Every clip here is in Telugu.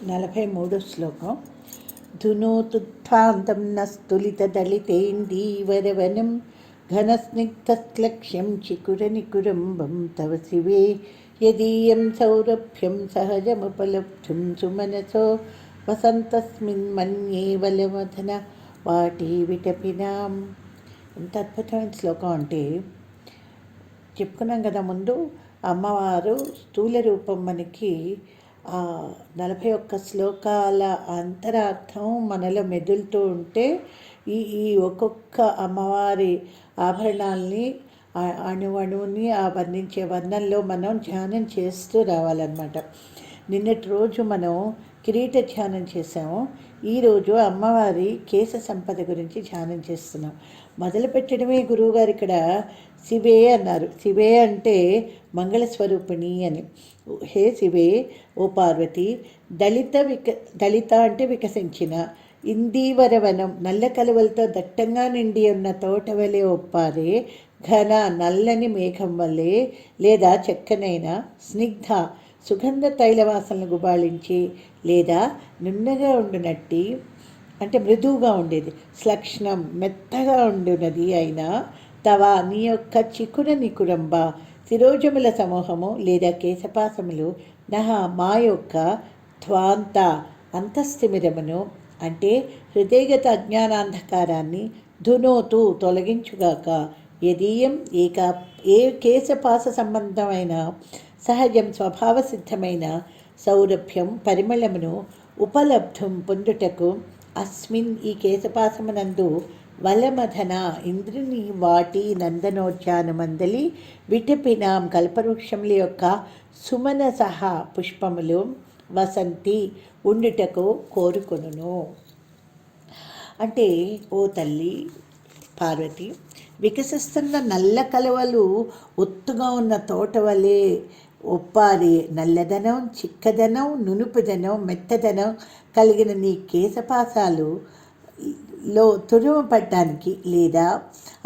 43 శ్లోకం. ధునోతుధ్వాంతం నస్తులితదళితేन्दీవరవనం ఘనస్నిగ్ధశ్లక్ష్యం చికురనికురంబం తవ శివే యదీయం సౌరభ్యం సహజముపలబ్ధుం సుమనసో వసంతస్మిన్ మన్యే వలమధన వాటి విటపినాం. ఎంత అద్భుతమైన శ్లోకం అంటే, చెప్పుకున్నాం కదా ముందు, అమ్మవారు స్థూల రూపం మనకి 41 శ్లోకాల అంతరార్థం మనలో మెదులుతూ ఉంటే ఈ ఒక్కొక్క అమ్మవారి ఆభరణాలని అణువుని వర్ణించే వర్ణంలో మనం ధ్యానం చేస్తూ రావాలన్నమాట. నిన్నటి రోజు మనం కిరీట ధ్యానం చేసాము. ఈరోజు అమ్మవారి కేశ సంపద గురించి ధ్యానం చేస్తున్నాం. మొదలు పెట్టడమే గురువుగారు ఇక్కడ శివే అన్నారు. శివే అంటే మంగళస్వరూపిణి అని. హే శివే, ఓ పార్వతి, దళిత అంటే వికసించిన, ఇందీవరవనం నల్ల కలువలతో దట్టంగా నిండి ఉన్న తోట వలె ఒప్పారే, ఘన నల్లని మేఘం వల్లే లేదా చెక్కనైన, స్నిగ్ధ సుగంధ తైలవాసనలు గుబాళించి లేదా నున్నగా ఉండునట్టి అంటే మృదువుగా ఉండేది, శ్లక్ష్ణం మెత్తగా ఉండునది అయినా, తవ నీ యొక్క చికుర నికురంబ శిరోజముల సమూహము లేదా కేశపాసములు, నహ మా యొక్క ధ్వాంత అంతస్థిమిరమును అంటే హృదయగత అజ్ఞానాంధకారాన్ని, ధునోతు తొలగించుగాక, యదీయం ఏ కేశపాస సంబంధమైన సహజం స్వభావసిద్ధమైన సౌరభ్యం పరిమళమును ఉపలబ్ధం పొందుటకు అస్మిన్ ఈ కేశపాసమునందు వలమధన ఇంద్రుని వాటి నందనోద్యానమందలి విటపినాం కల్పవృక్షముల యొక్క సుమన సహా పుష్పములు వసంతి ఉండుటకు కోరుకొనును. అంటే ఓ తల్లి పార్వతి, వికసిస్తున్న నల్ల కలువలు ఒత్తుగా ఉన్న తోట వలె ఒప్పారి నల్లదనం, చిక్కదనం, నునుపుదనం, మెత్తదనం కలిగిన నీ కేశపాసాలులో తురుముపడ్డానికి లేదా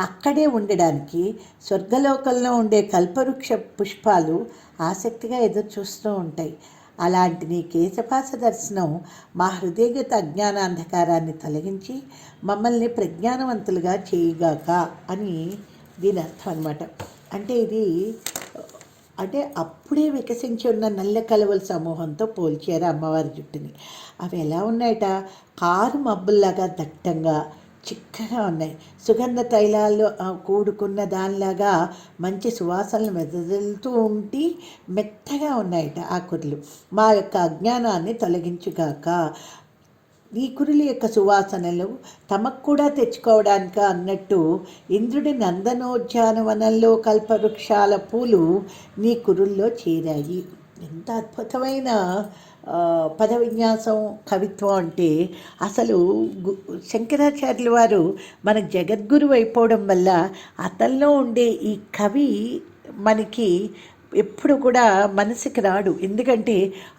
అక్కడే ఉండడానికి స్వర్గలోకంలో ఉండే కల్పవృక్ష పుష్పాలు ఆసక్తిగా ఎదురు చూస్తూ ఉంటాయి. అలాంటి నీ కేశపాస దర్శనం మా హృదయగత అజ్ఞానాంధకారాన్ని తొలగించి మమ్మల్ని ప్రజ్ఞానవంతులుగా చేయుగాక అని దీని అర్థం అన్నమాట. అంటే అప్పుడే వికసించి ఉన్న నల్ల కలువల సమూహంతో పోల్చారు అమ్మవారి జుట్టుని. అవి ఎలా ఉన్నాయట? కారు మబ్బుల్లాగా దట్టంగా చిక్కగా ఉన్నాయి. సుగంధ తైలాల్లో కూడుకున్న దానిలాగా మంచి సువాసనలు వెదజల్లుతూ ఉండి మెత్తగా ఉన్నాయట ఆ కురులు. మా యొక్క అజ్ఞానాన్ని తొలగించుగాక. ఈ కురుల యొక్క సువాసనలు తమకు కూడా తెచ్చుకోవడానికి అన్నట్టు ఇంద్రుడి నందనోద్యానవనంలో కల్పవృక్షాల పూలు నీ కురుల్లో చేరాయి. ఎంత అద్భుతమైన పద విన్యాసం, కవిత్వం అంటే అసలు శంకరాచార్యుల వారు మన జగద్గురు అయిపోవడం వల్ల అతనిలో ఉండే ఈ కవి మనకి ఎప్పుడు కూడా మనసుకి రాడు. ఎందుకంటే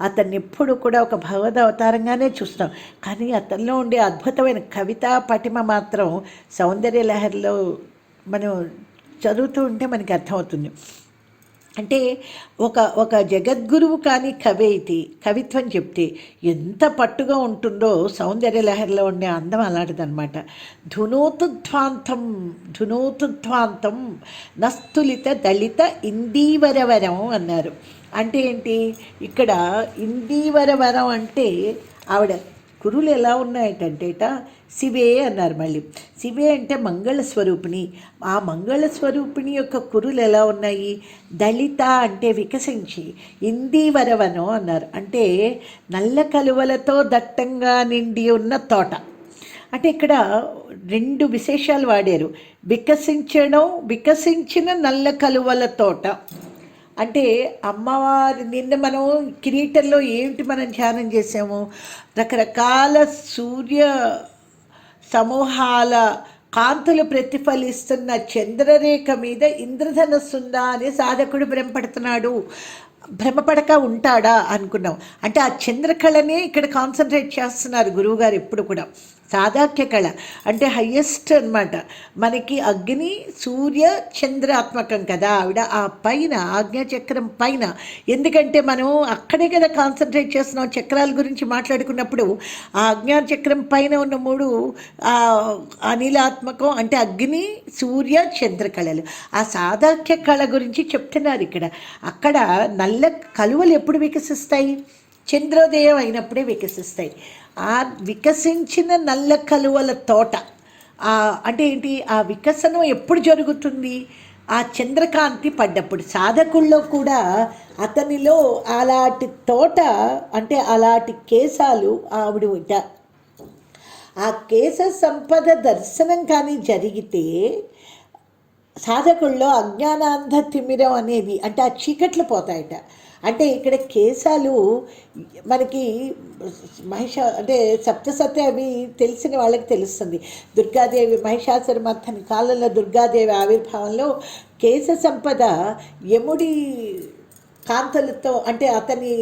అతన్ని ఎప్పుడు కూడా ఒక భగవద్ అవతారంగానే చూస్తాం. కానీ అతనిలో ఉండే అద్భుతమైన కవితా పటిమ మాత్రం సౌందర్య లహరిలో మనం చదువుతూ ఉంటే మనకి అర్థమవుతుంది. అంటే ఒక జగద్గురువు కానీ కవిత్వం చెప్తే ఎంత పట్టుగా ఉంటుందో సౌందర్య లహరిలో ఉండే అందం అలాంటిదన్నమాట. ధునోతుధ్వాంతం నస్తులిత దళిత ఇందీవరవరం అన్నారు. అంటే ఏంటి? ఇక్కడ ఇందీవరవరం అంటే ఆవిడ కురులు ఎలా ఉన్నాయటంటేట శివే అన్నారు. మళ్ళీ శివే అంటే మంగళస్వరూపిణి. ఆ మంగళస్వరూపిణి యొక్క కురులు ఎలా ఉన్నాయి? దళిత అంటే వికసించి, ఇందీవరవనం అన్నారు. అంటే నల్ల కలువలతో దట్టంగా నిండి ఉన్న తోట. అంటే ఇక్కడ 2 విశేషాలు వాడారు. వికసించిన నల్ల కలువల తోట. అంటే అమ్మవారి నిన్న మనం కిరీటంలో ఏమిటి మనం ధ్యానం చేసాము? రకరకాల సూర్య సమూహాల కాంతులు ప్రతిఫలిస్తున్న చంద్రరేఖ మీద ఇంద్రధనస్సుందా అని సాధకుడు భ్రమపడక ఉంటాడా అనుకున్నాం. అంటే ఆ చంద్రకళనే ఇక్కడ కాన్సన్ట్రేట్ చేస్తున్నారు గురువుగారు ఎప్పుడు కూడా. సాదాఖ్య కళ అంటే హయ్యెస్ట్ అనమాట. మనకి అగ్ని సూర్య చంద్రాత్మకం కదా ఆవిడ. ఆ పైన ఆజ్ఞాచక్రం పైన, ఎందుకంటే మనం అక్కడే కదా కాన్సన్ట్రేట్ చేస్తున్నాం చక్రాల గురించి మాట్లాడుకున్నప్పుడు. ఆ ఆజ్ఞాచక్రం పైన ఉన్న మూడు అనిలాత్మకం అంటే అగ్ని సూర్య చంద్ర కళలు. ఆ సాదాఖ్య కళ గురించి చెప్తున్నారు ఇక్కడ. అక్కడ నల్ల కలువలు ఎప్పుడు వికసిస్తాయి? చంద్రోదయం అయినప్పుడే వికసిస్తాయి. ఆ వికసించిన నల్ల కలువల తోట అంటే ఏంటి? ఆ వికసనం ఎప్పుడు జరుగుతుంది? ఆ చంద్రకాంతి పడ్డప్పుడు. సాధకుల్లో కూడా అతనిలో అలాంటి తోట అంటే అలాంటి కేశాలు ఆవిడ. ఆ కేశ సంపద దర్శనం కానీ జరిగితే సాధకుల్లో అజ్ఞానాంధ తిమిరం అనేది అంటే ఆ చీకట్లు పోతాయట. అంటే ఇక్కడ కేశాలు మనకి అంటే సప్తసత్య అవి తెలిసిన వాళ్ళకి తెలుస్తుంది. దుర్గాదేవి మహిషాసురమర్థని కాలంలో దుర్గాదేవి ఆవిర్భావంలో కేశ సంపద యముడి కాంతలతో అంటే అతని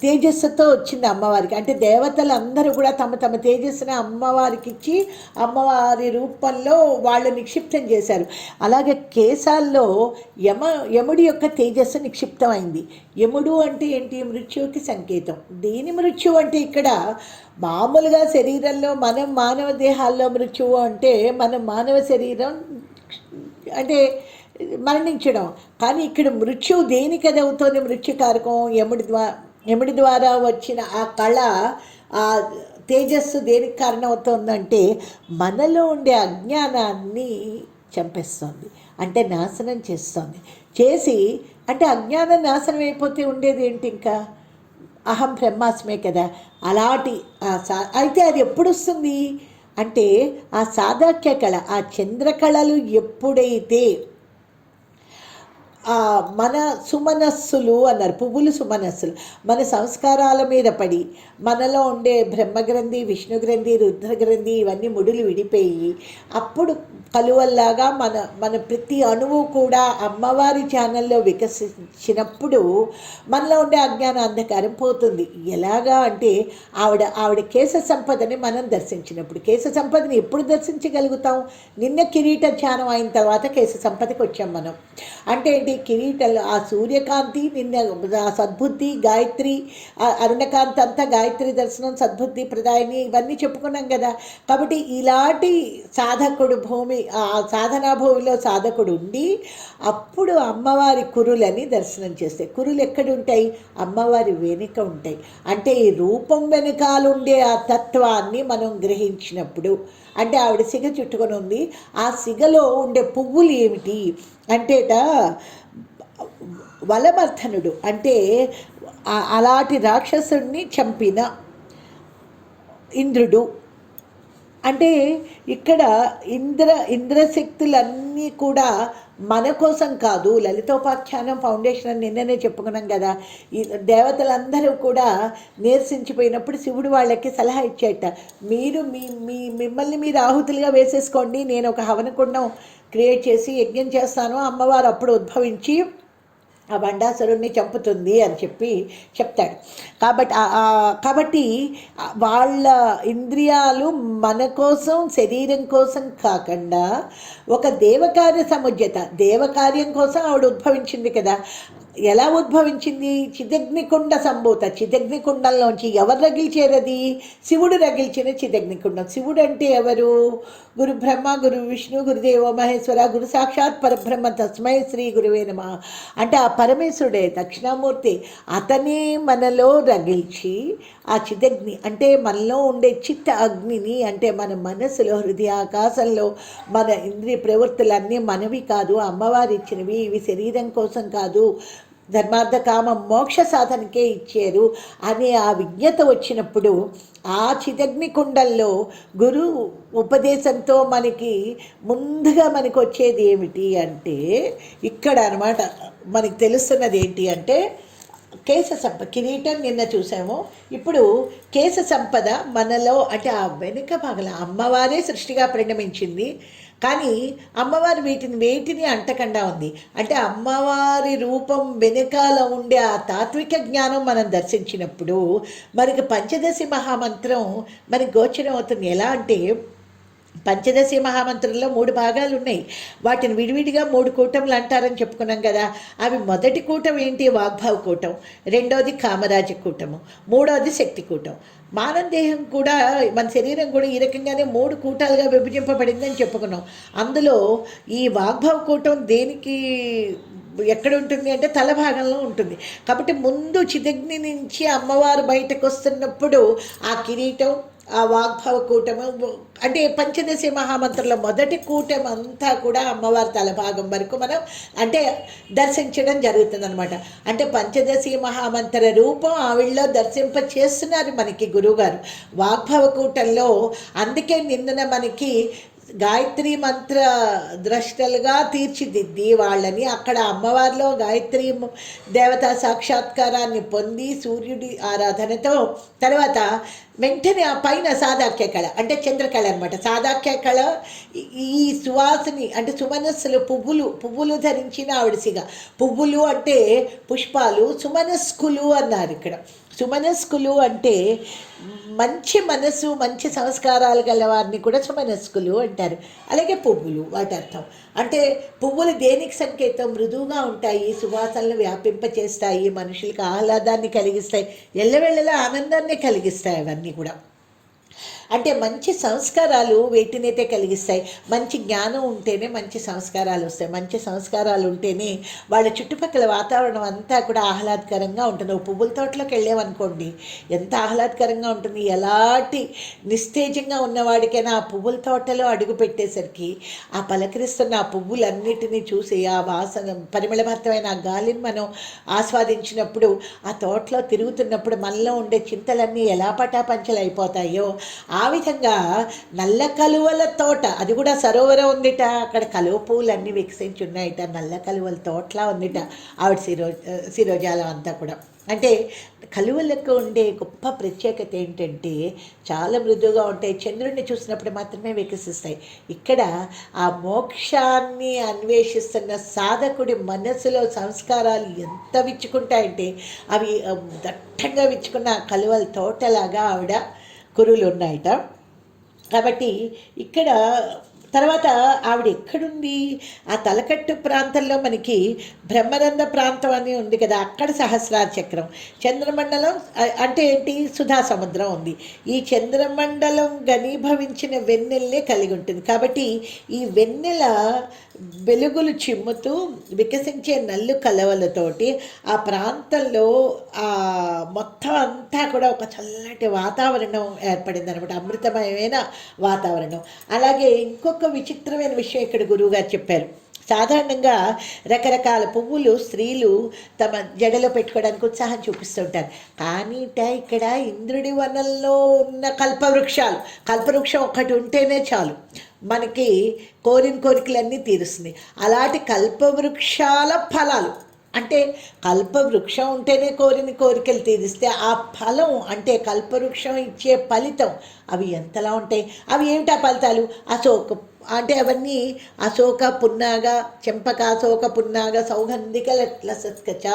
తేజస్సుతో వచ్చింది అమ్మవారికి. అంటే దేవతలందరూ కూడా తమ తమ తేజస్సుని అమ్మవారికి ఇచ్చి అమ్మవారి రూపంలో వాళ్ళు నిక్షిప్తం చేశారు. అలాగే కేశాల్లో యముడి యొక్క తేజస్సు నిక్షిప్తమైంది. యముడు అంటే ఏంటి? మృత్యువుకి సంకేతం. దేని మృత్యువు అంటే ఇక్కడ మామూలుగా శరీరంలో మనం మానవ దేహాల్లో మృత్యువు అంటే మనం మానవ శరీరం అంటే మరణించడం. కానీ ఇక్కడ మృత్యువు దేనికి అది అవుతుంది? మృత్యుకారకం యముడి ద్వారా వచ్చిన ఆ కళ ఆ తేజస్సు దేనికి కారణం అవుతుందంటే మనలో ఉండే అజ్ఞానాన్ని చంపేస్తుంది, అంటే నాశనం చేస్తుంది. చేసి అంటే అజ్ఞానం నాశనం అయిపోతే ఉండేది ఏంటి? ఇంకా అహం బ్రహ్మాస్మే కదా. అలాంటి అయితే అది ఎప్పుడు వస్తుంది అంటే ఆ సాదాఖ్య కళ, ఆ చంద్రకళలు ఎప్పుడైతే మన సుమనస్సులు అన్నారు, పువ్వులు సుమనస్సులు మన సంస్కారాల మీద పడి మనలో ఉండే బ్రహ్మగ్రంథి, విష్ణుగ్రంథి, రుద్రగ్రంథి ఇవన్నీ ముడులు విడిపోయి అప్పుడు కలువల్లాగా మన ప్రతి అణువు కూడా అమ్మవారి ఛానల్లో వికసించినప్పుడు మనలో ఉండే అజ్ఞాన అంధకారం పోతుంది. ఎలాగా అంటే ఆవిడ కేశ సంపదని మనం దర్శించినప్పుడు. కేశ సంపదని ఎప్పుడు దర్శించగలుగుతాం? నిన్న కిరీట ధ్యానం అయిన తర్వాత కేశ సంపదకి వచ్చాం మనం. అంటే ఏంటి? కిరీటలు ఆ సూర్యకాంతి, నిన్న ఆ సద్బుద్ధి, గాయత్రి, అరుణకాంతి అంతా గాయత్రి దర్శనం, సద్బుద్ధి ప్రదాయిని ఇవన్నీ చెప్పుకున్నాం కదా. కాబట్టి ఇలాంటి సాధకుడు భూమి ఆ సాధనా భూమిలో సాధకుడు ఉండి అప్పుడు అమ్మవారి కురులని దర్శనం చేస్తే, కురులు ఎక్కడుంటాయి? అమ్మవారి వెనుక ఉంటాయి. అంటే ఈ రూపం వెనుకాలుండే ఆ తత్వాన్ని మనం గ్రహించినప్పుడు, అంటే ఆవిడ సిగ చుట్టుకొని ఉంది, ఆ సిగలో ఉండే పువ్వులు ఏమిటి అంటేట వలమర్థనుడు అంటే అలాంటి రాక్షసుడిని చంపిన ఇంద్రుడు. అంటే ఇక్కడ ఇంద్రశక్తులన్నీ కూడా మన కోసం కాదు. లలితోపాఖ్యానం ఫౌండేషన్ అని నిన్ననే చెప్పుకున్నాం కదా. ఈ దేవతలందరూ కూడా నీరసించిపోయినప్పుడు శివుడు వాళ్ళకి సలహా ఇచ్చేట, మీరు మిమ్మల్ని మీరు ఆహుతులుగా వేసేసుకోండి, నేను ఒక హవనకుండం క్రియేట్ చేసి యజ్ఞం చేస్తాను, అమ్మవారు అప్పుడు ఉద్భవించి ఆ బండాసురుణ్ణి చంపుతుంది అని చెప్తాడు. కాబట్టి వాళ్ళ ఇంద్రియాలు మన కోసం, శరీరం కోసం కాకుండా ఒక దేవకార్య సముజ్జత, దేవకార్యం కోసం ఆవిడ ఉద్భవించింది కదా. ఎలా ఉద్భవించింది? చిదగ్నికుండ సంభూత. చిదగ్నికుండంలోంచి ఎవరు రగిల్చేరది? శివుడు రగిల్చిన చిదగ్నికుండం. శివుడు అంటే ఎవరు? గురు బ్రహ్మ, గురు విష్ణు, గురుదేవో మహేశ్వర, గురు సాక్షాత్ పరబ్రహ్మ, తస్మై శ్రీ గురువే నమః. అంటే ఆ పరమేశ్వరుడే దక్షిణామూర్తి. అతనే మనలో రగిల్చి ఆ చిదగ్ని అంటే మనలో ఉండే చిత్త అగ్నిని, అంటే మన మనసులో హృదయాకాశంలో మన ఇంద్రియ ప్రవృత్తులన్నీ మనవి కాదు, అమ్మవారు ఇచ్చినవి, ఇవి శరీరం కోసం కాదు, ధర్మార్థ కామ మోక్ష సాధనకే ఇచ్చారు అనే ఆ విజ్ఞత వచ్చినప్పుడు ఆ చిదగ్ని కుండంలో గురు ఉపదేశంతో ముందుగా మనకు వచ్చేది ఏమిటి అంటే ఇక్కడ అనమాట మనకి తెలుస్తున్నది ఏంటి అంటే కేశ సంపద. కిరీటం నిన్న చూసాము, ఇప్పుడు కేశ సంపద మనలో అంటే ఆ వెనుక భాగంలో అమ్మవారే సృష్టిగా పరిణమించింది. కానీ అమ్మవారు వేటిని అంటకుండా ఉంది. అంటే అమ్మవారి రూపం వెనకాల ఉండే ఆ తాత్విక జ్ఞానం మనం దర్శించినప్పుడు మనకి పంచదశి మహామంత్రం మనకి గోచరం అవుతుంది. ఎలా అంటే పంచదశి మహామంత్రంలో 3 భాగాలు ఉన్నాయి. వాటిని విడివిడిగా 3 కూటములు అంటారని చెప్పుకున్నాం కదా. అవి మొదటి కూటం ఏంటి? వాగ్భవ కూటం, రెండోది కామరాజ కూటము, మూడోది శక్తి కూటం. మానవ దేహం కూడా, మన శరీరం కూడా ఈ రకంగానే 3 కూటాలుగా విభజింపబడిందని చెప్పుకున్నాం. అందులో ఈ వాగ్భవ కూటం దేనికి ఎక్కడ ఉంటుంది అంటే తల భాగంలో ఉంటుంది. కాబట్టి ముందు చిదగ్ని నుంచి అమ్మవారు బయటకు వస్తున్నప్పుడు ఆ కిరీటం, ఆ వాగ్భవ కూటము, అంటే పంచదశి మహామంత్రంలో మొదటి కూటం అంతా కూడా అమ్మవారి తలభాగం వరకు మనం అంటే దర్శించడం జరుగుతుంది అనమాట. అంటే పంచదశి మహామంత్ర రూపం ఆవిడలో దర్శింప చేస్తున్నారు మనకి గురువుగారు వాగ్భవ కూటంలో. అందుకే నిన్న మనకి గాయత్రి మంత్ర ద్రష్టలుగా తీర్చిదిద్ది వాళ్ళని అక్కడ అమ్మవారిలో గాయత్రి దేవతా సాక్షాత్కారాన్ని పొంది సూర్యుడి ఆరాధనతో తర్వాత వెంటనే ఆ పైన సాదాఖ్య కళ అంటే చంద్రకళ అనమాట. సాదాఖ్య కళ ఈ సువాసిని అంటే సుమనస్సులు పువ్వులు ధరించిన ఆవిడసిగ. పువ్వులు అంటే పుష్పాలు, సుమనస్కులు అన్నారు ఇక్కడ. సుమనస్కులు అంటే మంచి మనసు, మంచి సంస్కారాలు గల వారిని కూడా సుమనస్కులు అంటారు. అలాగే పువ్వులు, వాటి అర్థం అంటే పువ్వులు దేనికి సంకేతం? మృదువుగా ఉంటాయి, సువాసనలు వ్యాపింపచేస్తాయి, మనుషులకు ఆహ్లాదాన్ని కలిగిస్తాయి, ఎల్లవేళలా ఆనందాన్ని కలిగిస్తాయి. అవన్నీ కూడా అంటే మంచి సంస్కారాలు వేటినైతే కలిగిస్తాయి. మంచి జ్ఞానం ఉంటేనే మంచి సంస్కారాలు వస్తాయి. మంచి సంస్కారాలు ఉంటేనే వాళ్ళ చుట్టుపక్కల వాతావరణం అంతా కూడా ఆహ్లాదకరంగా ఉంటుంది. పువ్వుల తోటలోకి వెళ్ళామనుకోండి ఎంత ఆహ్లాదకరంగా ఉంటుంది. ఎలాంటి నిస్తేజంగా ఉన్నవాడికైనా ఆ పువ్వుల తోటలో అడుగు పెట్టేసరికి ఆ పలకరిస్తున్న ఆ పువ్వులన్నిటినీ చూసి ఆ వాసన పరిమళభరితమైన ఆ గాలిని మనం ఆస్వాదించినప్పుడు ఆ తోటలో తిరుగుతున్నప్పుడు మనలో ఉండే చింతలన్నీ ఎలా పటాపంచలు అయిపోతాయో ఆ విధంగా నల్ల కలువల తోట, అది కూడా సరోవరం ఉందిట, అక్కడ కలువ పువ్వులు అన్నీ వికసించి ఉన్నాయిట, నల్ల కలువల తోటలా ఉందిట ఆవిడ శిరోజాలం అంతా కూడా. అంటే కలువలకు ఉండే గొప్ప ప్రత్యేకత ఏంటంటే చాలా మృదువుగా ఉంటాయి, చంద్రుడిని చూసినప్పుడు మాత్రమే వికసిస్తాయి. ఇక్కడ ఆ మోక్షాన్ని అన్వేషిస్తున్న సాధకుడి మనసులో సంస్కారాలు ఎంత విచ్చుకుంటాయంటే అవి దట్టంగా విచ్చుకున్న కలువల తోటలాగా ఆవిడ కురులు ఉన్నాయట. కాబట్టి ఇక్కడ తర్వాత ఆవిడ ఎక్కడుంది? ఆ తలకట్టు ప్రాంతంలో మనకి బ్రహ్మరంధ్ర ప్రాంతం అని ఉంది కదా, అక్కడ సహస్రార చక్రం. చంద్రమండలం అంటే ఏంటి? సుధా సముద్రం ఉంది. ఈ చంద్రమండలం ఘనీభవించిన వెన్నెల్నే కలిగి ఉంటుంది. కాబట్టి ఈ వెన్నెల వెలుగులు చిమ్ముతూ వికసించే నల్లు కలవలతోటి ఆ ప్రాంతంలో ఆ మొత్తం అంతా కూడా ఒక చల్లటి వాతావరణం ఏర్పడింది అనమాట, అమృతమయమైన వాతావరణం. అలాగే ఇంకొక విచిత్రమైన విషయం ఇక్కడ గురువుగారు చెప్పారు. సాధారణంగా రకరకాల పువ్వులు స్త్రీలు తమ జడలో పెట్టుకోవడానికి ఉత్సాహం చూపిస్తుంటారు. కానీ ఇక్కడ ఇంద్రుడి వనంలో ఉన్న కల్పవృక్షం ఒకటి ఉంటేనే చాలు, మనకి కోరిన కోరికలన్నీ తీరుస్తుంది. అలాంటి కల్పవృక్షాల ఫలాలు అంటే కల్పవృక్షం ఉంటేనే కోరిన కోరికలు తీరిస్తే ఆ ఫలం అంటే కల్పవృక్షం ఇచ్చే ఫలితం అవి ఎంతలా ఉంటాయి? అవి ఏమిటా ఫలితాలు? అశోక అంటే అవన్నీ అశోక పున్నాగ, చెంపకాశోక పున్నాగ, సౌగంధిక లసత్కచ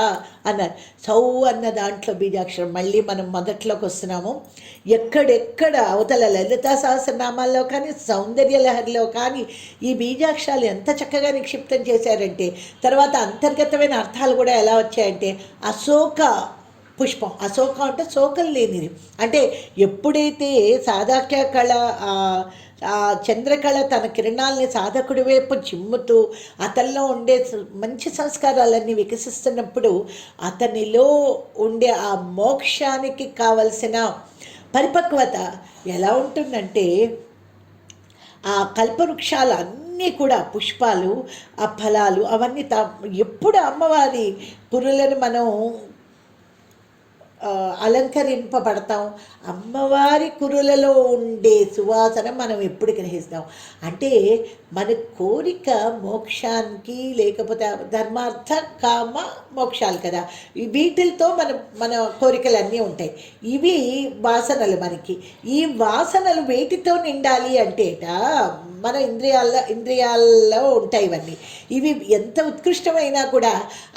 అన్నారు. సౌ అన్న దాంట్లో బీజాక్షరం మళ్ళీ మనం మొదట్లోకి వస్తున్నాము. ఎక్కడెక్కడ అవతల లలితా సహస్రనామాల్లో కానీ సౌందర్య లహరిలో కానీ ఈ బీజాక్షరాలు ఎంత చక్కగా నిక్షిప్తం చేశారంటే తర్వాత అంతర్గతమైన అర్థాలు కూడా ఎలా వచ్చాయంటే అశోక పుష్పం, అశోక అంటే శోకం లేనిది. అంటే ఎప్పుడైతే సాదాఖ్య కళ ఆ చంద్రకళ తన కిరణాలని సాధకుడి వైపు చిమ్ముతూ అతనిలో ఉండే మంచి సంస్కారాలన్నీ వికసిస్తున్నప్పుడు అతనిలో ఉండే ఆ మోక్షానికి కావలసిన పరిపక్వత ఎలా ఉంటుందంటే ఆ కల్పవృక్షాలు అన్నీ కూడా పుష్పాలు, ఆ ఫలాలు అవన్నీ ఎప్పుడు అమ్మవారి పురులను మనం అలంకరింపబడతాం. అమ్మవారి కురులలో ఉండే సువాసన మనం ఎప్పుడు గ్రహిస్తాం అంటే మన కోరిక మోక్షానికి, లేకపోతే ధర్మార్థ కామ మోక్షాలు కదా, వీటితో మన కోరికలన్నీ ఉంటాయి. ఇవి వాసనలు మనకి. ఈ వాసనలు వేటితో నిండాలి అంటేట మన ఇంద్రియాల్లో ఉంటాయి ఇవన్నీ. ఇవి ఎంత ఉత్కృష్టమైనా కూడా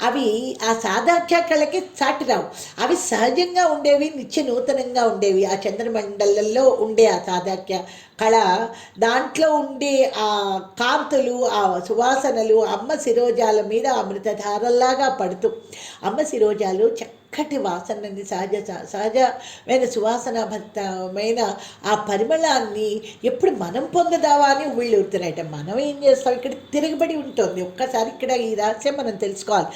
అవి ఆ సాదాఖ్య కళకి సాటి రావు. అవి సహజంగా ఉండేవి, నిత్య నూతనంగా ఉండేవి. ఆ చంద్రమండలంలో ఉండే ఆ సాదాఖ్య కళ, దాంట్లో ఉండే ఆ కాంతులు, ఆ సువాసనలు అమ్మ శిరోజాల మీద అమృతధారల్లాగా పడుతూ, అమ్మ శిరోజాలు చక్కటి వాసనని సహజమైన సువాసనభరితమైన ఆ పరిమళాన్ని ఎప్పుడు మనం పొందదావా అని ఊళ్ళూరుతున్నాయట. మనం ఏం చేస్తాం, ఇక్కడ తిరగబడి ఉంటుంది. ఒక్కసారి ఇక్కడ ఈ రహస్యం మనం తెలుసుకోవాలి.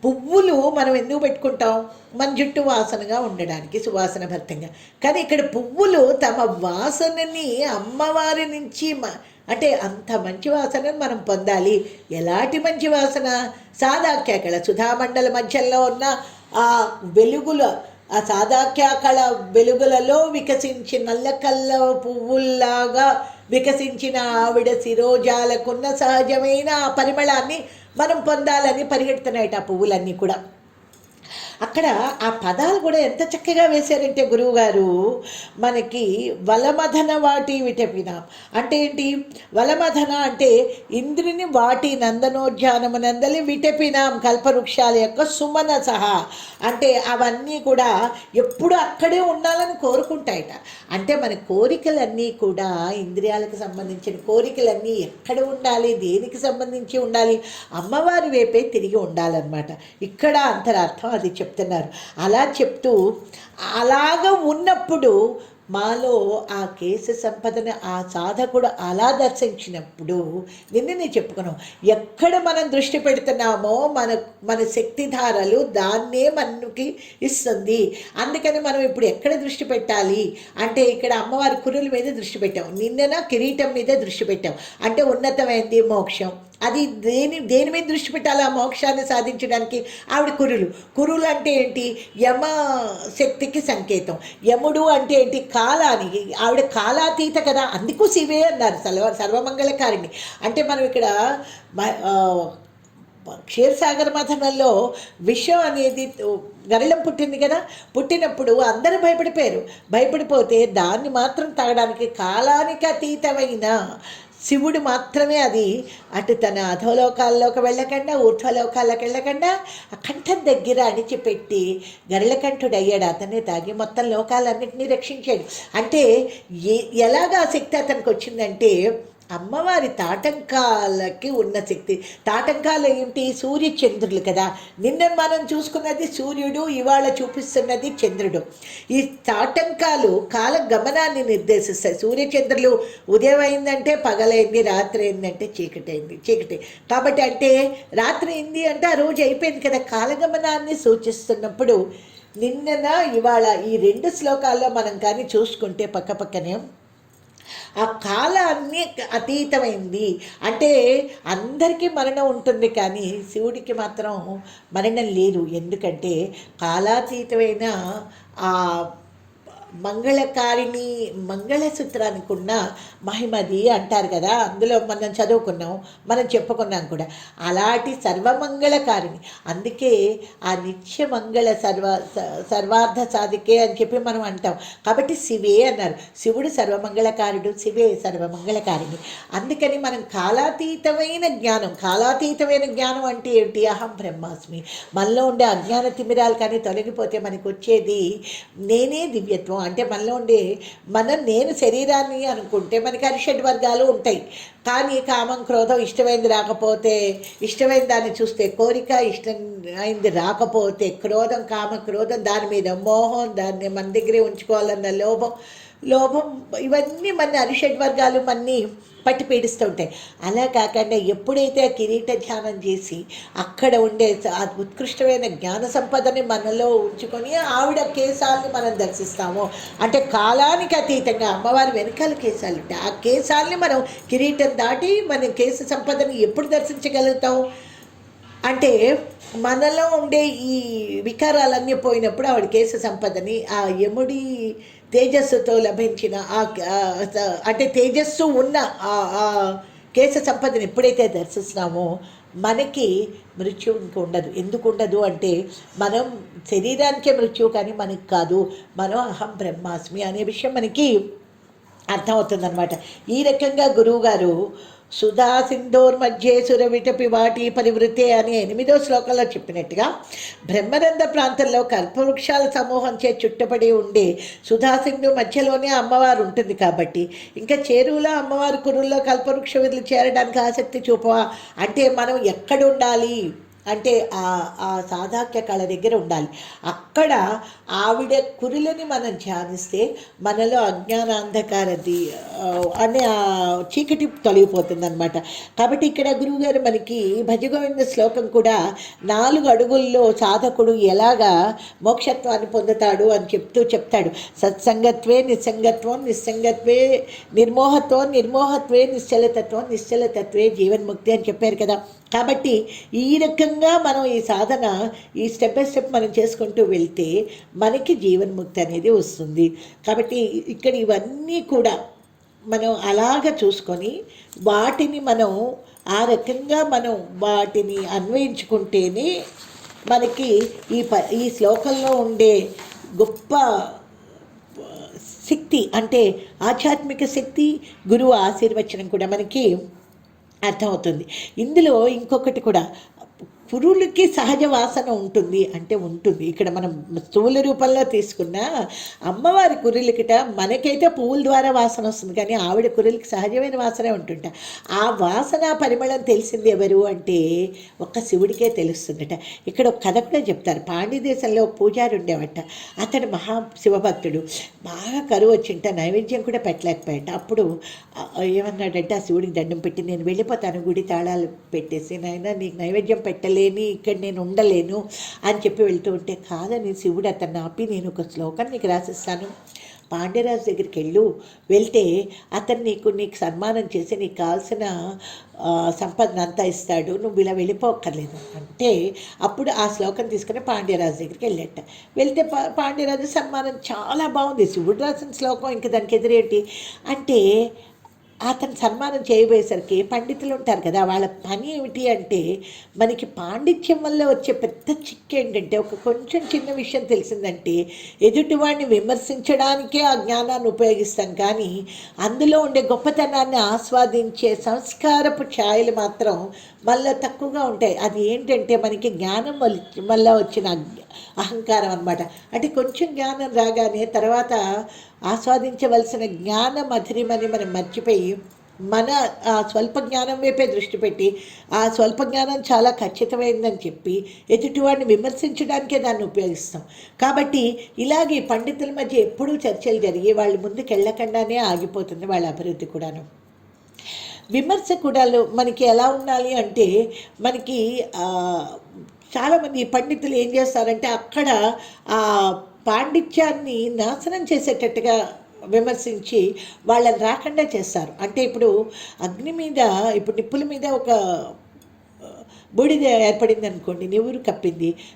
పువ్వులు మనం ఎందుకు పెట్టుకుంటాం? మన జుట్టు వాసనగా ఉండడానికి, సువాసన భరితంగా. కానీ ఇక్కడ పువ్వులు తమ వాసనని అమ్మవారి నుంచి అంటే అంత మంచి వాసనను మనం పొందాలి. ఎలాంటి మంచి వాసన? సాదాఖ్యాకళ సుధామండల మధ్యలో ఉన్న ఆ వెలుగుల, ఆ సాదాఖ్యాకళ వెలుగులలో వికసించి నల్లకల్ల పువ్వుల్లాగా వికసించిన ఆవిడ శిరోజాలకున్న సహజమైన ఆ పరిమళాన్ని మనం పొందాలని పరిగెడుతున్నాయట ఆ పువ్వులన్నీ కూడా. అక్కడ ఆ పదాలు కూడా ఎంత చక్కగా వేశారంటే గురువుగారు, మనకి వలమధన వాటి విటపినాం అంటే ఏంటి? వలమధన అంటే ఇంద్రుని వాటి నందనోద్యానమునందలి విటపినాం కల్పవృక్షాల యొక్క సుమన సహా అంటే అవన్నీ కూడా ఎప్పుడు అక్కడే ఉండాలని కోరుకుంటాయట. అంటే మన కోరికలన్నీ కూడా ఇంద్రియాలకు సంబంధించిన కోరికలన్నీ ఎక్కడ ఉండాలి, దేనికి సంబంధించి ఉండాలి? అమ్మవారి వైపే తిరిగి ఉండాలన్నమాట. ఇక్కడ అంతరార్థం అది చెప్తున్నారు. అలా చెప్తూ అలాగ ఉన్నప్పుడు మాలో ఆ కేశ సంపదను ఆ సాధకుడు అలా దర్శించినప్పుడు నేను చెప్పుకున్నాం, ఎక్కడ మనం దృష్టి పెడుతున్నామో మన శక్తిధారలు దాన్నే మనకి ఇస్తుంది. అందుకని మనం ఇప్పుడు ఎక్కడ దృష్టి పెట్టాలి అంటే ఇక్కడ అమ్మవారి కురుల మీద దృష్టి పెట్టాం, నిన్న కిరీటం మీద దృష్టి పెట్టాం. అంటే ఉన్నతమైంది మోక్షం. అది దేని మీద దృష్టి పెట్టాలి? ఆ మోక్షాన్ని సాధించడానికి ఆవిడ కురులు అంటే ఏంటి? యమ శక్తికి సంకేతం. యముడు అంటే ఏంటి? కాలానికి. ఆవిడ కాలాతీత కదా, అందుకు శివే అన్నారు సర్వమంగళకారిణి. అంటే మనం ఇక్కడ క్షీరసాగర మథనంలో విషం అనేది గరిలం పుట్టింది కదా, పుట్టినప్పుడు అందరూ భయపడిపోతే దాన్ని మాత్రం తాగడానికి కాలానికి అతీతమైన శివుడు మాత్రమే అది అటు తన అధోలోకాల్లోకి వెళ్ళకుండా ఊర్ధ్వలోకాల్లోకి వెళ్ళకుండా కంఠం దగ్గర అణిచిపెట్టి గరళకంఠుడు అయ్యాడు. అతనే తాగి మొత్తం లోకాలన్నింటినీ రక్షించాడు. అంటే ఎలాగా శక్తి అతనికి వచ్చిందంటే అమ్మవారి తాటంకాలకి ఉన్న శక్తి. తాటంకాలు ఏమిటి? సూర్య చంద్రులు కదా. నిన్న మనం చూసుకున్నది సూర్యుడు, ఇవాళ చూపిస్తున్నది చంద్రుడు. ఈ తాటంకాలు కాల గమనాన్ని నిర్దేశిస్తాయి. సూర్యచంద్రులు ఉదయం అయిందంటే పగలైంది, రాత్రి అయిందంటే చీకటి. కాబట్టి అంటే రాత్రి అయింది అంటే ఆ రోజు అయిపోయింది కదా. కాలగమనాన్ని సూచిస్తున్నప్పుడు నిన్న ఇవాళ ఈ 2 శ్లోకాల్లో మనం కానీ చూసుకుంటే పక్కనే ఆ కాలాన్ని అతీతమైంది. అంటే అందరికీ మరణం ఉంటుంది కానీ శివుడికి మాత్రం మరణం లేదు. ఎందుకంటే కాలాతీతమైన ఆ మంగళకారిణి మంగళసూత్రానికి ఉన్న మహిమది అంటారు కదా. అందులో మనం చదువుకున్నాం, మనం చెప్పుకున్నాం కూడా. అలాంటి సర్వమంగళకారిణి. అందుకే ఆ నిత్యమంగళ సర్వార్థ సాధికే అని చెప్పి మనం అంటాం. కాబట్టి శివే అన్నారు. శివుడు సర్వమంగళకారుడు, శివే సర్వమంగళకారిణి. అందుకని మనం కాలాతీతమైన జ్ఞానం అంటే ఏమిటి? అహం బ్రహ్మాస్మి. మనలో ఉండే అజ్ఞాన తిమిరాలు కానీ తొలగిపోతే మనకు వచ్చేది నేనే దివ్యత్వం. అంటే మనలో ఉండే నేను శరీరాన్ని అనుకుంటే మనకి అరిషడ్ వర్గాలు ఉంటాయి. కానీ కామం, క్రోధం ఇష్టమైంది రాకపోతే, ఇష్టమైన దాన్ని చూస్తే కోరిక, ఇష్టమైంది రాకపోతే క్రోధం, క్రోధం దాని మీద మోహం, దాన్ని మన దగ్గరే ఉంచుకోవాలన్న లోభం ఇవన్నీ మన అరిషడ్ వర్గాలు మన్ని పట్టి పీడిస్తూ ఉంటాయి. అలా కాకుండా ఎప్పుడైతే ఆ కిరీట ధ్యానం చేసి అక్కడ ఉండే ఆ ఉత్కృష్టమైన జ్ఞాన సంపదని మనలో ఉంచుకొని ఆవిడ కేశాలను మనం దర్శిస్తాము. అంటే కాలానికి అతీతంగా అమ్మవారి వెనకాల కేశాలు ఉంటాయి. ఆ కేశాలని మనం కిరీటం దాటి మన కేశ సంపదని ఎప్పుడు దర్శించగలుగుతాం? అంటే మనలో ఉండే ఈ వికారాలన్నీ పోయినప్పుడు ఆవిడ కేశ సంపదని ఆ యముడి తేజస్సుతో లభించిన అంటే తేజస్సు ఉన్న ఆ కేశ సంపదని ఎప్పుడైతే దర్శిస్తున్నామో మనకి మృత్యు ఇంక ఉండదు. ఎందుకు ఉండదు అంటే మనం శరీరానికే మృత్యువు కానీ మనకి కాదు. మనం అహం బ్రహ్మాస్మి అనే విషయం మనకి అర్థమవుతుందన్నమాట. ఈ రకంగా గురువుగారు సుధా సింధోర్మధ్యే సురవిటపి వాటి పరివృతే అని 8వ శ్లోకంలో చెప్పినట్టుగా బ్రహ్మరంధ్ర ప్రాంతంలో కల్పవృక్షాల సమూహంచే చుట్టబడి ఉండే సుధాసింధు మధ్యలోనే అమ్మవారు ఉంటుంది కాబట్టి ఇంకా చేరువులో అమ్మవారి కురుల్లో కల్పవృక్ష విధులు చేరడానికి ఆసక్తి చూపవా అంటే మనం ఎక్కడ ఉండాలి అంటే ఆ సాధాక్య కళ దగ్గర ఉండాలి. అక్కడ ఆవిడ కురులని మనం ధ్యానిస్తే మనలో అజ్ఞానాంధకారది అనే ఆ చీకటి తొలగిపోతుంది అనమాట. కాబట్టి ఇక్కడ గురువుగారు మనకి భజగోవింద శ్లోకం కూడా 4 అడుగుల్లో సాధకుడు ఎలాగా మోక్షత్వాన్ని పొందుతాడు అని చెప్తాడు. సత్సంగత్వే నిస్సంగత్వం, నిస్సంగత్వే నిర్మోహత్వం, నిర్మోహత్వే నిశ్చలతత్వం, నిశ్చలతత్వే జీవన్ముక్తి అని చెప్పారు కదా. కాబట్టి ఈ రకంగా మనం ఈ సాధన ఈ స్టెప్ బై స్టెప్ మనం చేసుకుంటూ వెళ్తే మనకి జీవన్ముక్తి అనేది వస్తుంది. కాబట్టి ఇక్కడ ఇవన్నీ కూడా మనం అలాగ చూసుకొని వాటిని మనం ఆ రకంగా మనం వాటిని అన్వయించుకుంటేనే మనకి ఈ శ్లోకంలో ఉండే గొప్ప శక్తి అంటే ఆధ్యాత్మిక శక్తి, గురువు ఆశీర్వచనం కూడా మనకి అర్థమవుతుంది. ఇందులో ఇంకొకటి కూడా పురులకి సహజ వాసన ఉంటుంది అంటే ఉంటుంది. ఇక్కడ మనం స్థూల రూపంలో తీసుకున్న అమ్మవారి కురులకిట మనకైతే పువ్వుల ద్వారా వాసన వస్తుంది, కానీ ఆవిడ కురులకి సహజమైన వాసనే ఉంటుంట. ఆ వాసన పరిమళం తెలిసింది ఎవరు అంటే ఒక్క శివుడికే తెలుస్తుందట. ఇక్కడ ఒక కథ కూడా చెప్తారు. పాండ్య దేశంలో పూజారి ఉండేవట. అతడు మహా శివభక్తుడు. బాగా కరువు వచ్చింట, నైవేద్యం కూడా పెట్టలేకపోయాట. అప్పుడు ఏమన్నాడంటే ఆ శివుడికి దండం పెట్టి నేను వెళ్ళిపోతాను, గుడి తాళాలు పెట్టేసి, నాయన నీకు నైవేద్యం పెట్టలేని ఇక్కడ నేను ఉండలేను అని చెప్పి వెళ్తూ ఉంటే, కాదని శివుడు అతన్ని ఆపి నేను ఒక శ్లోకం నీకు రాసిస్తాను, పాండ్యరాజు దగ్గరికి వెళ్తే అతను నీకు సన్మానం చేసి నీకు కావాల్సిన సంపదన అంతా ఇస్తాడు, నువ్వు ఇలా వెళ్ళిపోక్కర్లేదు అంటే అప్పుడు ఆ శ్లోకం తీసుకుని పాండ్యరాజు దగ్గరికి వెళ్తే పాండ్యరాజు సన్మానం చాలా బాగుంది. శివుడు రాసిన శ్లోకం ఇంక దానికి ఎదురేంటి అంటే అతను సన్మానం చేయబోయేసరికి పండితులు ఉంటారు కదా, వాళ్ళ పని ఏమిటి అంటే మనకి పాండిత్యం వల్ల వచ్చే పెద్ద చిక్కు ఏంటంటే ఒక కొంచెం చిన్న విషయం తెలిసిందంటే ఎదుటివాడిని విమర్శించడానికే ఆ జ్ఞానాన్ని ఉపయోగిస్తాం, కానీ అందులో ఉండే గొప్పతనాన్ని ఆస్వాదించే సంస్కారపు ఛాయలు మాత్రం మళ్ళీ తక్కువగా ఉంటాయి. అది ఏంటంటే మనకి జ్ఞానం వల్ల వచ్చిన అహంకారం అనమాట. అంటే కొంచెం జ్ఞానం రాగానే తర్వాత ఆస్వాదించవలసిన జ్ఞాన మధురిమని మనం మర్చిపోయి మన ఆ స్వల్ప జ్ఞానం వైపే దృష్టి పెట్టి ఆ స్వల్ప జ్ఞానం చాలా ఖచ్చితమైందని చెప్పి ఎదుటివాడిని విమర్శించడానికే దాన్ని ఉపయోగిస్తాం. కాబట్టి ఇలాగే పండితుల మధ్య ఎప్పుడూ చర్చలు జరిగి వాళ్ళు ముందుకు వెళ్ళకుండానే ఆగిపోతుంది వాళ్ళ అభివృద్ధి కూడాను. విమర్శ కూడా మనకి ఎలా ఉండాలి అంటే మనకి చాలామంది పండితులు ఏం చేస్తారంటే అక్కడ ఆ పాండిత్యాన్ని నాశనం చేసేటట్టుగా విమర్శించి వాళ్ళని రాకుండా చేస్తారు. అంటే ఇప్పుడు నిప్పుల మీద ఒక బూడిద ఏర్పడింది అనుకోండి, నివురు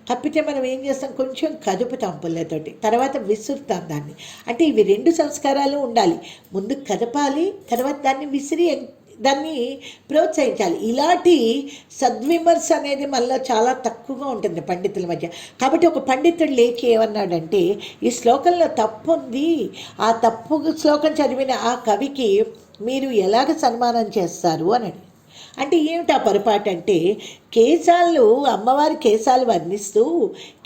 కప్పితే మనం ఏం చేస్తాం, కొంచెం కదుపుతాం పుల్లతోటి, తర్వాత విసురుతాం దాన్ని. అంటే ఇవి 2 సంస్కారాలు ఉండాలి. ముందు కదపాలి, తర్వాత దాన్ని ప్రోత్సహించాలి. ఇలాంటి సద్విమర్శ అనేది మళ్ళీ చాలా తక్కువగా ఉంటుంది పండితుల మధ్య. కాబట్టి ఒక పండితుడు లేచి ఏమన్నాడంటే ఈ శ్లోకంలో తప్పు ఉంది, ఆ తప్పు శ్లోకం చదివిన ఆ కవికి మీరు ఎలాగ సన్మానం చేస్తారు అని. అంటే ఏమిటి ఆ పొరపాటు అంటే అమ్మవారి కేశాలు వర్ణిస్తూ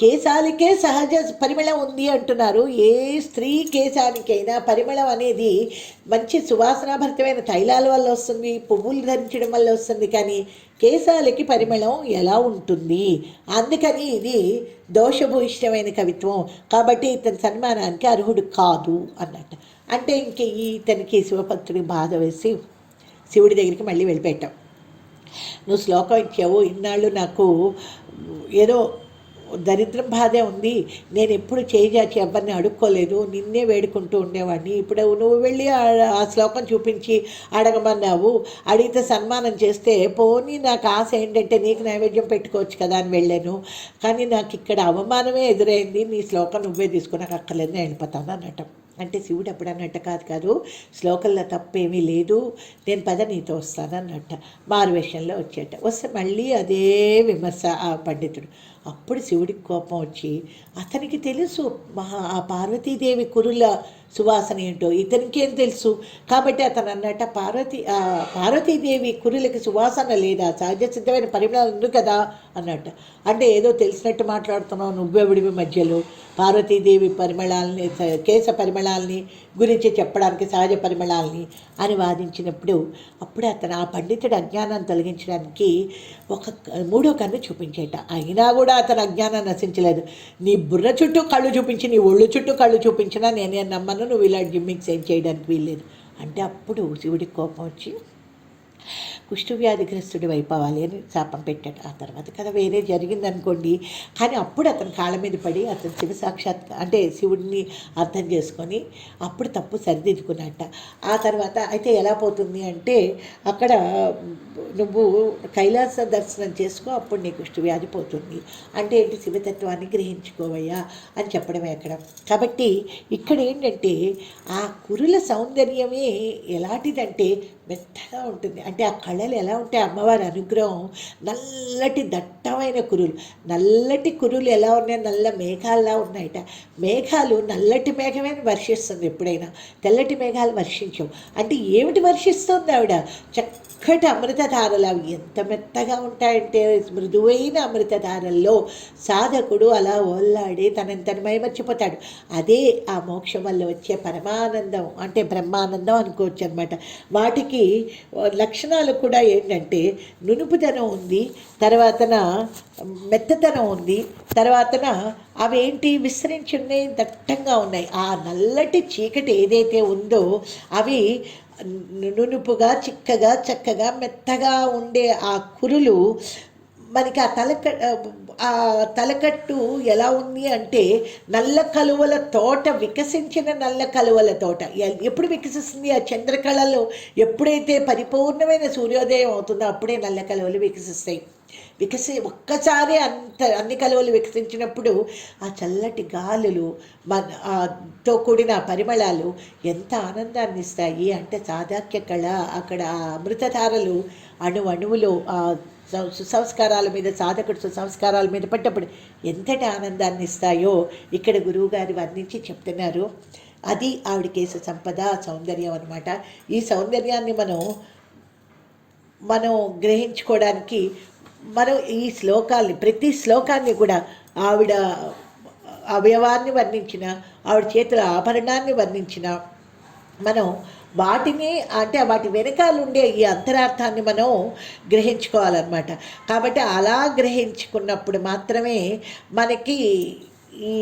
కేశాలకే సహజ పరిమళం ఉంది అంటున్నారు. ఏ స్త్రీ కేశానికైనా పరిమళం అనేది మంచి సువాసనాభరితమైన తైలాల వల్ల వస్తుంది, పువ్వులు ధరించడం వల్ల వస్తుంది, కానీ కేశాలకి పరిమళం ఎలా ఉంటుంది? అందుకని ఇది దోషభూయిష్టమైన కవిత్వం, కాబట్టి ఇతని సన్మానానికి అర్హుడు కాదు అన్నట్టు. అంటే ఇంక ఇతనికి శివభక్తుడికి బాధ వేసి శివుడి దగ్గరికి మళ్ళీ వెళ్ళిపెట్టాం. నువ్వు శ్లోకం ఇచ్చావు, ఇన్నాళ్ళు నాకు ఏదో దరిద్రం బాధే ఉంది. నేను ఎప్పుడు చేయిచాచి ఎవరిని అడుక్కోలేదు, నిన్నే వేడుకుంటూ ఉండేవాడిని. ఇప్పుడు నువ్వు వెళ్ళి ఆ శ్లోకం చూపించి అడగమన్నావు, అడిగితే సన్మానం చేస్తే పోనీ నాకు ఆశ ఏంటంటే నీకు నైవేద్యం పెట్టుకోవచ్చు కదా అని వెళ్ళాను. కానీ నాకు ఇక్కడ అవమానమే ఎదురైంది, నీ శ్లోకం నువ్వే తీసుకుని నాకు అక్కర్లేదు, నేను వెళ్ళిపోతాను అన్నట్టు. అంటే శివుడు అప్పుడు అన్నట్టు కాదు శ్లోకంలో తప్పేమీ లేదు, నేను పద నీతో వస్తాను అన్నట్ట. మారువేషంలో వచ్చేట. వస్తే మళ్ళీ అదే విమర్శ ఆ పండితుడు. అప్పుడు శివుడికి కోపం వచ్చి, అతనికి తెలుసు ఆ పార్వతీదేవి కురుల సువాసన ఏంటో ఇతనికేం తెలుసు. కాబట్టి అతను అన్నట్ట, పార్వతీదేవి కురులకి సువాసన లేదా, సహజ సిద్ధమైన పరిమళాలు ఉంది కదా అన్నట్ట. అంటే ఏదో తెలిసినట్టు మాట్లాడుతున్నావు నువ్వెవడివి మధ్యలో, పార్వతీదేవి పరిమళాలని, కేశ పరిమళాలని గురించి చెప్పడానికి, సహజ పరిమళాలని అని వాదించినప్పుడు అప్పుడే అతను ఆ పండితుడు అజ్ఞానాన్ని తొలగించడానికి ఒక మూడో కన్ను చూపించేట. అయినా కూడా అతను అజ్ఞానాన్ని నశించలేదు. నీ బుర్ర చుట్టూ కళ్ళు చూపించి, నీ ఒళ్ళు చుట్టూ కళ్ళు చూపించినా నేనే నమ్మను, నువ్వు ఇలా జిమ్మిక్స్ ఏం చేయడానికి వీల్లేదు అంటే అప్పుడు శివుడికి కోపం వచ్చి కుష్ఠవ్యాధిగ్రస్తుడి అయిపోవాలి అని శాపం పెట్టాడు. ఆ తర్వాత కథ వేరే జరిగిందనుకోండి. కానీ అప్పుడు అతను కాళ్ళ మీద పడి అతను శివ సాక్షాత్ అంటే శివుడిని అర్థం చేసుకొని అప్పుడు తప్పు సరిదిద్దుకున్నట్ట. ఆ తర్వాత అయితే ఎలా పోతుంది అంటే అక్కడ నువ్వు కైలాస దర్శనం చేసుకో, అప్పుడు నీ కుష్ఠవ్యాధి పోతుంది. అంటే ఏంటి, శివతత్వాన్ని గ్రహించుకోవయ్యా అని చెప్పడమే అక్కడ. కాబట్టి ఇక్కడ ఏంటంటే ఆ కురుల సౌందర్యమే ఎలాంటిదంటే మెత్తగా ఉంటుంది. అంటే ఆ కళలు ఎలా ఉంటాయి, అమ్మవారి అనుగ్రహం, నల్లటి దట్టమైన కురులు. నల్లటి కురులు ఎలా ఉన్నాయి, నల్ల మేఘాల్లా ఉన్నాయట. మేఘాలు నల్లటి మేఘమే వర్షిస్తుంది ఎప్పుడైనా, తెల్లటి మేఘాలు వర్షించవు. అంటే ఏమిటి వర్షిస్తుంది ఆవిడ, చక్కటి అమృతధారలు. అవి ఎంత మెత్తగా ఉంటాయంటే మృదువైన అమృతధారల్లో సాధకుడు అలా ఓల్లాడి తనని మైమర్చిపోతాడు. అదే ఆ మోక్షం వల్ల వచ్చే పరమానందం, అంటే బ్రహ్మానందం అనుకోవచ్చు అనమాట. వాటికి లక్షణాలు కూడా ఏంటంటే నునుపుదనం ఉంది, తర్వాతన మెత్తదనం ఉంది, తర్వాతన అవేంటి విస్తరించి ఉన్నాయి, దట్టంగా ఉన్నాయి. ఆ నల్లటి చీకటి ఏదైతే ఉందో అవి నునుపుగా, చిక్కగా, చక్కగా, మెత్తగా ఉండే ఆ కురులు మనకి ఆ తలకట్టు ఎలా ఉంది అంటే నల్ల కలువల తోట, వికసించిన నల్ల కలువల తోట. ఎప్పుడు వికసిస్తుంది, ఆ చంద్రకళలో ఎప్పుడైతే పరిపూర్ణమైన సూర్యోదయం అవుతుందో అప్పుడే నల్ల కలువలు వికసిస్తాయి. ఒక్కసారి అన్ని కలువలు వికసించినప్పుడు ఆ చల్లటి గాలులు తో కూడిన పరిమళాలు ఎంత ఆనందాన్ని ఇస్తాయి అంటే సాదాక్య కళ. అక్కడ ఆ అమృతధారలు అణువులో సుసంస్కారాల మీద, సాధకుడు సుసంస్కారాల మీద పడ్డప్పుడు ఎంతటి ఆనందాన్ని ఇస్తాయో ఇక్కడ గురువుగారు వర్ణించి చెప్తున్నారు. అది ఆవిడ కేశ సంపద, సౌందర్యం అనమాట. ఈ సౌందర్యాన్ని మనం గ్రహించుకోవడానికి మనం ఈ శ్లోకాల్ని, ప్రతి శ్లోకాన్ని కూడా ఆవిడ అవయవాన్ని వర్ణించిన, ఆవిడ చేతుల ఆభరణాన్ని వర్ణించిన మనం వాటిని అంటే వాటి వెనకాల ఉండే ఈ అంతరార్థాన్ని మనం గ్రహించుకోవాలన్నమాట. కాబట్టి అలా గ్రహించుకున్నప్పుడు మాత్రమే మనకి ఈ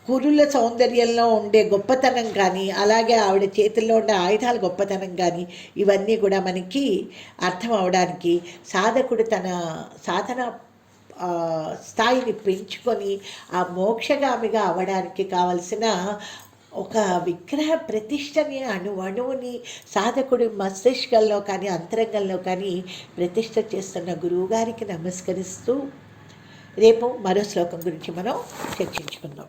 కురుల సౌందర్యంలో ఉండే గొప్పతనం కానీ, అలాగే ఆవిడ చేతుల్లో ఉండే ఆయుధాల గొప్పతనం కానీ ఇవన్నీ కూడా మనకి అర్థం అవడానికి, సాధకుడు తన సాధన స్థాయిని పెంచుకొని ఆ మోక్షగామిగా అవ్వడానికి కావలసిన ఒక విగ్రహ ప్రతిష్టని అణువుని సాధకుడి మస్తిష్కంలో కానీ అంతరంగంలో కానీ ప్రతిష్ట చేస్తున్న గురువుగారికి నమస్కరిస్తూ రేపు మరో శ్లోకం గురించి మనం చర్చించుకుందాం.